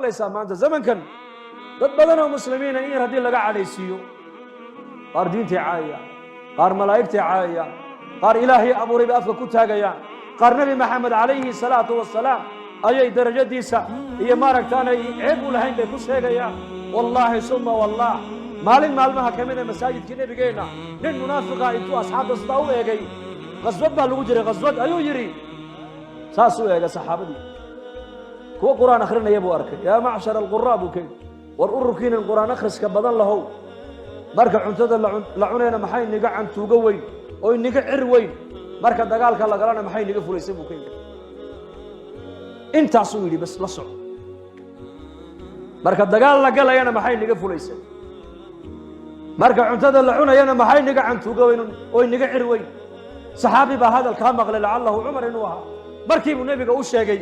ليس ما أنت زمن كان dad badan oo muslimiin in hadii laga calaysiyo qaar diinta caaya qaar malaa'igta caaya qaar ilaahi abuuray afka ku taagaya qaar nabi maxamed calayhi salaatu wasalaam ayay darajadiisa iyo maaragtaanay ceeb u lahayn bay ku sheegayaan wallahi summa wallah maalin maalmaha kamid ah masaajidka nabigeena nin munaafiqa intuu asxaabta sida u eegay qasbad baa lagu jiray qasbad ayuu yiri saas u eega saxaabadii kuwa quraan akhrinaya buu arkay yaa macshar alqurraa buu kay war ururkiina quraan akhriska badan lahow marka cuntada la cunayna maxay niga cantuuga weyn oo niga cir weyn marka dagaalka la galana maxay niga fulaysan buu kay intaas uu yiri bas la soco marka dagaal la galayna maxay niga fulaysan marka cuntada la cunayna maxay niga cantuuga weyn oo niga cir weyn saxaabi baa hadal ka maqlay la'allahu umar inuu aha markii uu nabiga u sheegay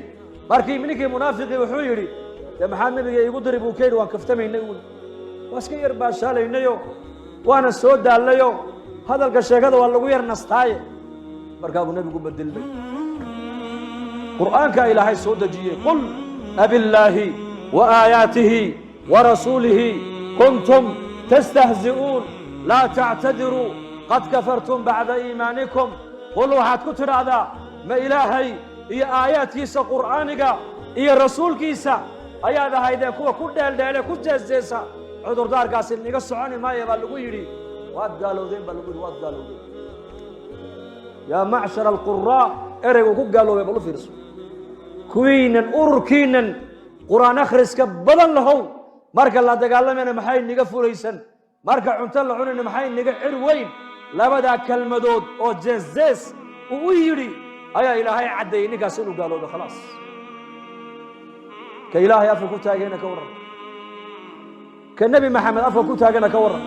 markii ninkii munaafiqi wuxuu yiri maxaad nabiga igu diri buu keeyay waan kaftamaynay waska yar baa shaalaynayo waana soo daalayo hadalka sheegada waa lagu yar nastaaye markaa uu nabigu bedelay quraanka ilaahay soo dajiyay qul abillahi wa ayatihi wa rasulihi kuntum tastahzi'un la ta'tadiru qad kafartum ba'da iimanikum qul waxaad ku tiraahdaa ma ilaahay iyo aayatiisa quraaniga iyo rasuulkiisa ayaad ahaydeen kuwa ku dheeldheelay ku jeesjeesa cudurdaarkaasi niga soconi maayo baa lagu yidhi waad gaalowdeen baa lagu yidhi waad gaalowdeen yaa macshar alquraa ereygu ku gaaloobay bal u fiirso kuwiinan ururkiinan quraan akhriska badan lahow marka la dagaalamayna maxay niga fulaysan marka cunto la cunayna maxay niga cir weyn labadaa kalmadood oo jeesjees uu yidhi ayaa ilaahay caddeeyey ninkaas inuu gaaloobo khalaas كإلهي أفكو تاجينا كورا كالنبي محمد أفكو تاجينا كورا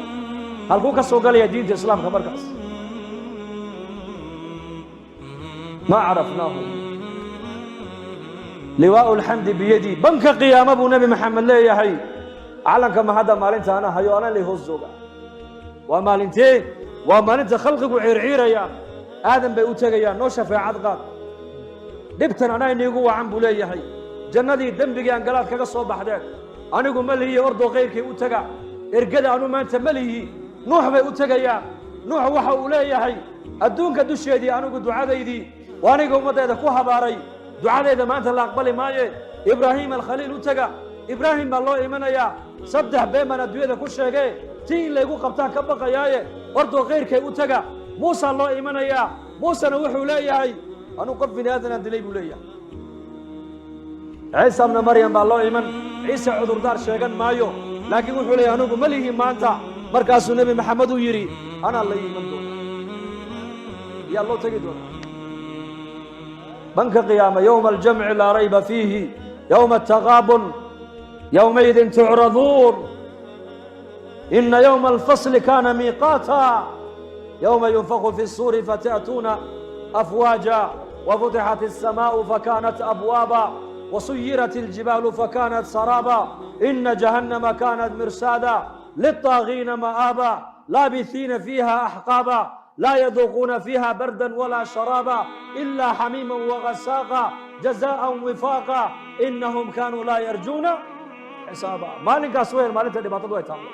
هل كوكا سوقالي دين الإسلام كبركاس ما عرفناه لواء الحمد بيدي بنك قيام أبو نبي محمد لا يحي علم كما هذا مالنت أنا هيو أنا اللي هو الزوجة ومالنتين ومالنت خلقك وعير يا آدم بيوتك يا نوشة في عضقات دبتنا أنا إني جوا عم بولي يحي جندي دنبغي aan galaad kaga soo baxdeen anigu malihi ordo qeyrkay u taga ergada anu maanta malihi nuux bay u tagayaan nuux waxa uu leeyahay adduunka dusheedii anigu ducadeydii waaniga ummadeeda ku habaaray ducadeeda maanta la aqbali maaye ibraahim al-khaliil u taga ibraahim baa loo imanaya saddex beeman adduunyada ku sheegay tii leegu qabtaan ka baqayaaye ordo qeyrkay u taga muusa loo imanaya muusana wuxuu leeyahay anu qof bini aadan dilay buu leeyahay عيسى ابن مريم بالله إيمان عيسى عذر دار شيئا مايو لكن وحول يهنوك مليه مانتا مركز النبي محمد يري أنا الله إيمان دون يا الله تجدون بنك قيامة يوم الجمع لا ريب فيه يوم التغابن يومئذ تعرضون إن يوم الفصل كان ميقاتا يوم ينفخ في الصور فتأتون أفواجا وفتحت السماء فكانت أبوابا وسيرت الجبال فكانت سرابا إن جهنم كانت مرصادا للطاغين مآبا لابثين فيها أحقابا لا يذوقون فيها بردا ولا شرابا إلا حميما وغساقا جزاء وفاقا إنهم كانوا لا يرجون حسابا مالك أسوير مالك اللي بطلوا يتعلم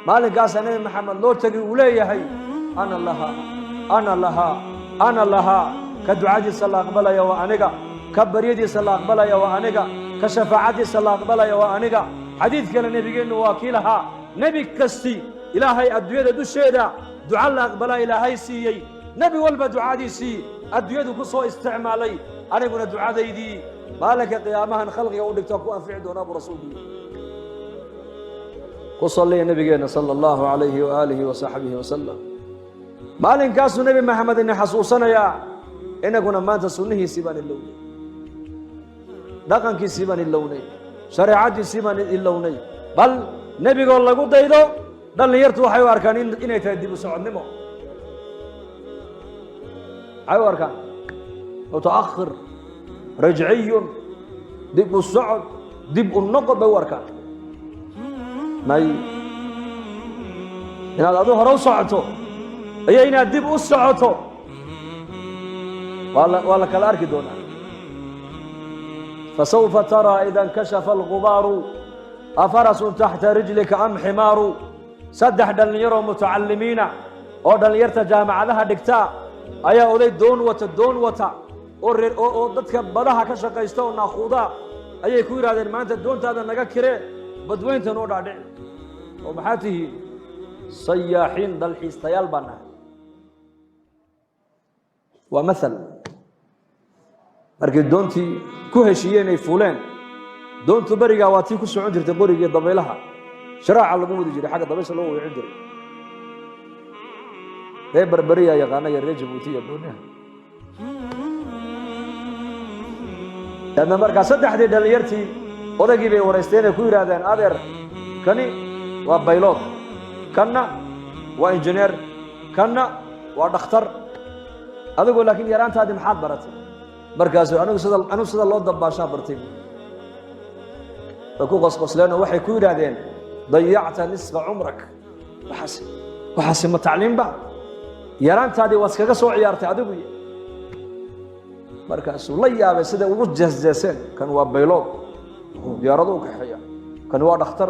مالك أسنين محمد لو تقي وليه أنا لها أنا لها أنا لها كدعاء صلى الله عليه وآنك كبريدي صلى الله عليه وآنك كشفاعتي صلى الله عليه وآنك حديث كان النبي وكيلها نبي كستي إلهي أدوية دوشيدا دعاء الله أقبل إلهي سيي نبي والب دعاء دي سي أدوية كسو استعمالي أنا قلنا دعاء دي مالك قيامها خلق يقولك تكون أنفع دون أبو رسول الله وصلي نبينا صلى الله عليه وآله وصحبه وسلم مالك كاسو نبي محمد إن حصوصنا يا إن كنا ما تسنه سبان اللون دقن كي سبان اللون شريعتي سبان اللون بل نبي قال الله قد يدو دل يرتو حيو أركان إن يتهدي بسعود نمو حيو أركان متأخر رجعي دب السعود دب النقب بو أركان ماي إن هذا ظهر وصعته أي إن دب السعوته والله كالأرك دونا فسوف ترى إذا انكشف الغبار أفرس تحت رجلك أم حمار سدح دلنيرو متعلمين أو دلنيرتا جامعة لها دكتا أيا أولي دون وتا أو دتك بدها كشقيستو ناخودا أيا كوير هذا ما أنت دون هذا نجا كره بدوين تنور عليه وبحاته صياحين دلحيستيال بنا ومثل markii doontii ku heshiiyeen ay fuuleen doontu bariga waa tii ku socon jirtay qoriga dabeelaha sharaaca lagu wadi jiray xagga dabeesha loo weecin jiray ee barbariya yaqaana yar Djibouti iyo doonyaha markaa saddexdii dhalinyartii odagii bay wareysteen ku yiraahdeen adeer kani waa baylot kana waa injineer kana waa dhakhtar adigu laakiin yaraantaadii maxaad baratay markaas anigu sida loo dabaashaa bartay ku qosqosleen waxay ku yiraahdeen dayacta nisfa umrak waxaas ma tacliim ba yaraantaadii waad kaga soo ciyaartay adigu markaas la yaabay sida ugu jeesjeeseen kan waa baylot diyaaradu ka xaya kan waa dhakhtar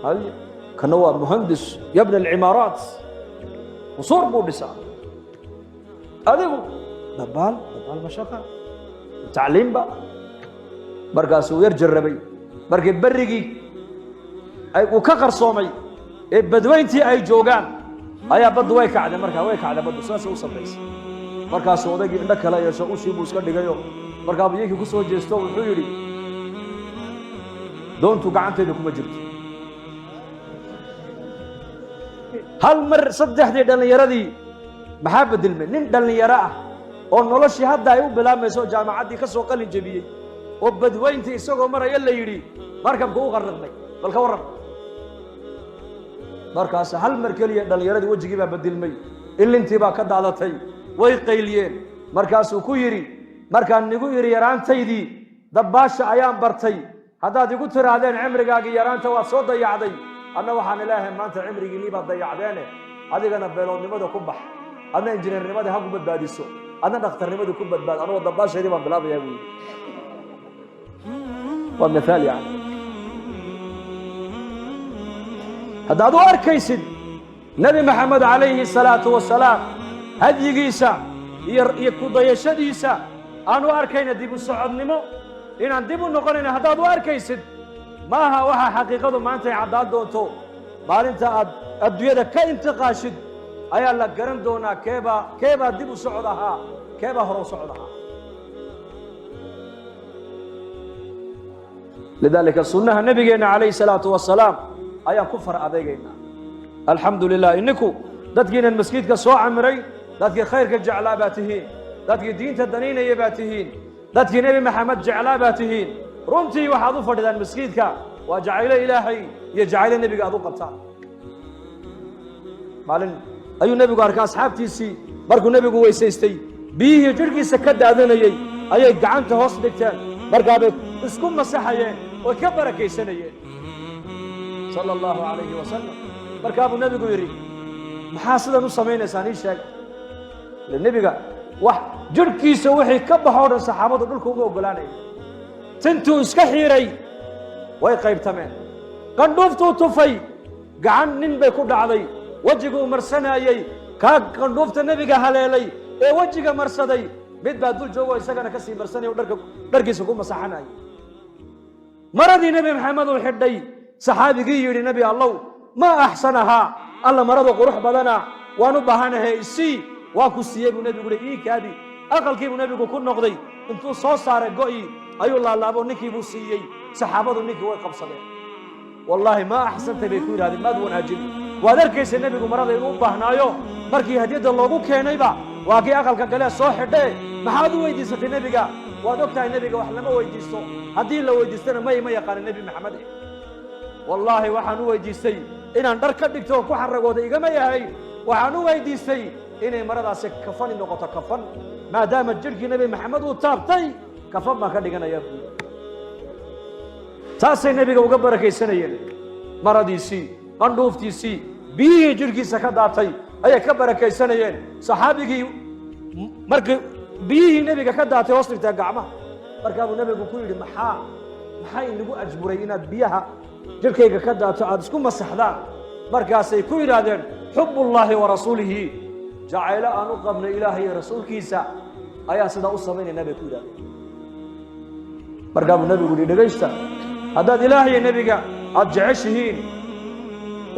hal kan waa muhandis yabna al-imarat وصور بودسا adigu dabaal ma shaqa تعليم با markaas uu yar jarrabay markii barigii ay u ka qarsoomay ee badweyntii ay joogaan ayaa bad way kacday bad saas u sameysay markaas odagii indha kala yeesho u shii buu iska dhigayo markaa biyihii ku soo jeesto wuxuu yiri doontu gacanteedu kuma jirto hal mar saddexdii dhalinyaradii maxaa bedilmay nin dhalinyaro ah oo noloshii hadda ay u bilaamayso jaamacadii ka soo qalin jabiyay oo badweyntii isagoo maraya la yiri markabku u qarraqnay balka waran markaas hal mar kaliya dhalinyaradii wajigii baa bedilmay ilintii baa ka daadatay way qayliyeen markaas uu ku yiri markaan nigu yiri yaraantaydii dabaasha ayaan bartay haddaad igu tiraadeen cimrigaagii yaraanta waa soo dayacday anna waxaan ilaahay maanta cimrigiinii baa dayacdeene adigana beeloodnimada ku bax adna injineernimada ha ku badbaadiso adna dhakhtarnimada ku badbaad anoo dabaasheedii baan bilaabayaa buu waa mithaal yani haddaad u arkaysid nabi maxamed calayhi salaatu wasalaam hadyigiisa iyo ku dayashadiisa aan u arkayna dib u socodnimo inaan dib u noqonayna haddaad u arkaysid maaha waxa xaqiiqadu maanta ay caddaan doonto maalinta aad adduunyada ka intiqaashid ayaa la garan doonaa keebaa dib u socod ahaa keebaa hore u socod ahaa lidaalika sunnaha nabigeena calayhi salaatu wasalaam ayaan ku far adeegaynaa alxamdu lilah ininku dadkiinan masjidka soo camiray dadkii khayrka jeclaa baa tihiin dadkii diinta danaynaya baa tihiin dadkii nebi maxamed jeclaa baa tihiin runtii waxaad u fadhidaan masjidka waa jacaylo ilaahay iyo jacaylo nebiga aad u qabtaan maalin ayuu nebigu arkay asxaabtiisii markuu nebigu weysaystay biyihii jirhkiisa ka daadanayey ayay gacanta hoos dhigteen markaabay isku masaxayeen oo ka barakaysanayeen sala allahu calayhi wasalam markaa buu nebigu yidhi maxaa sidan u samaynaysaan ii sheeg nebiga wax jirhkiisa wixii ka baxoo dhan saxaabadu dhulka uma oggolaanaya tintuu iska xiiray way qaybtameen qandhuuftuu tufay gacan nin bay ku dhacday wejiguu marsanaayey kaa qandhuufta nebiga haleelay ee wejiga marsaday mid baa dul joogoo isagana ka sii marsanaya o dharkiisa ku masaxanaya maradii nebi maxamed uu xidhay saxaabigii yidhi nebi allow ma axsanahaa alla marada qurux badana waan u baahanahay isii waa ku siiyey buu nebigu yihi ii kaadi aqalkii buu nebigu ku noqday intuu soo saaray go'ii ayuu laalaabo ninkii buu siiyey saxaabadu ninkii way qabsadeen wallaahi ma axsantay bay ku yidhahdeen maad wanaajin waad arkaysa nebigu marada inuu u baahnaayo markii hadiyadda loogu keenayba waa kii aqalka galee soo xidhee maxaad u weydiisatay nebiga waad og tahay nebiga wax lama weydiisto haddii la weydiistana ma yaqaana nebi maxamed wallaahi waxaan u weydiistay inaan dhar ka dhigto oo ku xaragooda igama yahay waxaan u weydiistay inay maradaasi kafani noqoto kafan maadaama jirhkii nebi maxamed uu taabtay kafan baan ka dhiganayaa buui taasay nebiga uga barakaysanayeen maradiisii qandhuuftiisii biyihii jirhkiisa ka daatay ayay ka barakaysanayeen saxaabigii markii biyihii nebiga ka daatay hoos dhigteen gacmaha markaabuu nabigu ku yidhi maxay inagu ajburay inaad biyaha jirkayga ka daato aad isku masaxdaan markaasay ku yidhaahdeen xubullaahi wa rasuulihi jacaylo aan u qabnay ilaahay iyo rasuulkiisa ayaa sidaa u samaynayna bay ku yidhahdeen markaabuu nabigu yidhi dhegaysta haddaad ilaahay iyo nebiga aad jeceshihiin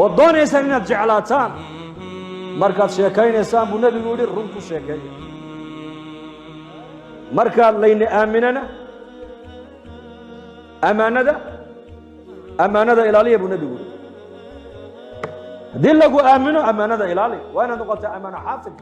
oo doonaysaan inaad jeclaataan markaad sheekaynaysaan buu nabigu yidhi run ku sheekeeya markaad layni aaminana ammaanada ilaaliya buu nabigu yidhi haddii lagu aamino ammaanada ilaali waa inaad noqotaa ammaano xaafid